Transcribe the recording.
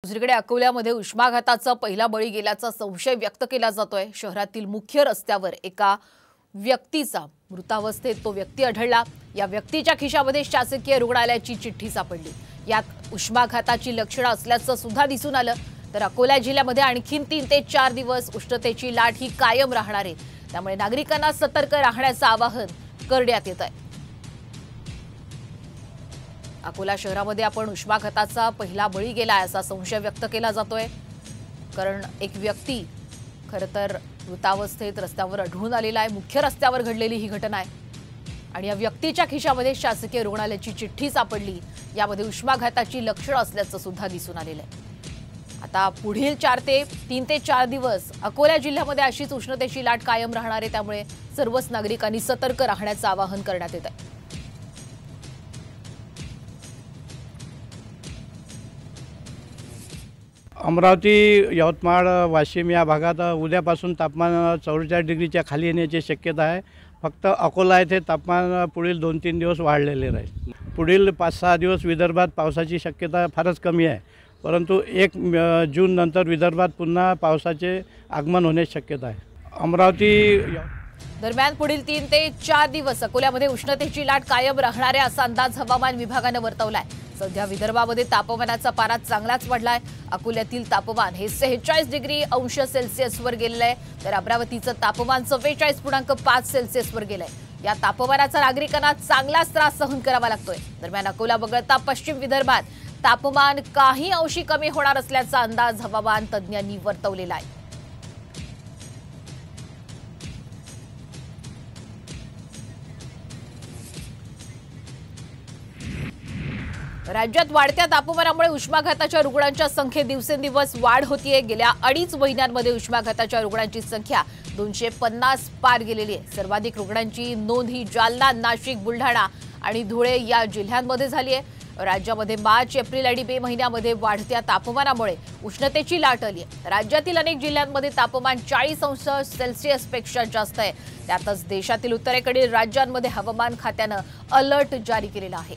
दुसरीकडे अकोल्यामध्ये उष्माघाताचा पहिला बळी गेल्याचा संशय व्यक्त केला जातोय। शहरातील मुख्य रस्त्यावर एका व्यक्तीचा मृतावस्थेत तो व्यक्ती आढळला। या व्यक्तीच्या खिशामध्ये शासकीय रुग्णालयाची चिठ्ठी सापडली। यात उष्माघाताची लक्षणे असल्याचं सुद्धा दिसून आलं। तर अकोला जिल्ह्यामध्ये आणखीन 3 ते 4 दिवस उष्णतेची लाट ही कायम राहणार आहे। त्यामुळे नागरिकांना सतर्क राहण्याचं आवाहन करण्यात येत आहे। अकोला शहरामध्ये आपण उष्माघाताचा पहिला बळी गेलाय असा संशय व्यक्त केला जातोय। कारण एक व्यक्ती खरं तर मृतावस्थेत रस्त्यावर आढळून आलेला आहे। मुख्य रस्त्यावर घडलेली ही घटना आहे आणि या व्यक्तीच्या खिशामध्ये शासकीय रुग्णालयाची चिठ्ठी सापडली। यामध्ये उष्माघाताची लक्षणे असल्याचं सुद्धा दिसून आलेलं आहे। आता पुढील 3 ते 4 दिवस अकोला जिल्ह्यामध्ये अशीच उष्णतेची लाट कायम राहणार आहे। त्यामुळे सर्वच नागरिकांनी सतर्क राहण्याचं आवाहन करण्यात येत आहे। अमरावती, यवतमाळ, वाशिम या भागात उद्यापासून तापमान 44 डिग्रीच्या खाली येण्याची शक्यता आहे। फक्त अकोला येथे तापमान पुढील 2-3 दिवस वाढलेले राहील। पुढील 5-6 दिवस विदर्भात पावसाची शक्यता फारच कमी आहे, परंतु 1 जून नंतर विदर्भात पुन्हा पावसाचे आगमन होण्याची शक्यता आहे। अमरावती दरम्यान पुढील 3 ते 4 दिवस अकोल्यामध्ये उष्णतेची लाट कायम राहणार आहे असा अंदाज हवामान विभागाने वर्तवलाय। सध्या विदर्भामध्ये तापमानाचा पारा चांगलाच वाढलाय। अकोल्यातील तापमान हे 46 डिग्री अंश सेल्सिअसवर गेलंय, तर अमरावतीचं तापमान 44.5 सेल्सिअसवर गेलंय। या तापमानाचा नागरिकांना चांगलाच त्रास सहन करावा लागतोय। दरम्यान अकोला वगळता पश्चिम विदर्भात तापमान काही अंशी कमी होणार असल्याचा अंदाज हवामान तज्ज्ञांनी वर्तवलेला आहे। राज्यात वाढत्या तापमानामुळे उष्माघाताच्या रुग्णांच्या संख्येत दिवसेंदिवस वाढ होतीये। गेल्या 2.5 महिन्यांमध्ये उष्माघाताच्या रुग्णांची संख्या 250 पार गेलेली आहे। सर्वाधिक रुग्णांची नोंद ही जालना, नाशिक, बुलढाणा आणि धुळे या जिल्ह्यांमध्ये झाली आहे। राज्यामध्ये मार्च, एप्रिल आणि मे महिन्यामध्ये वाढत्या तापमानामुळे उष्णतेची लाट आली आहे। राज्यातील अनेक जिल्ह्यांमध्ये तापमान 40 अंश सेल्सिअसपेक्षा जास्त आहे। त्यातच देशातील उत्तरेकडील राज्यांमध्ये हवामान खात्यानं अलर्ट जारी केलेला आहे।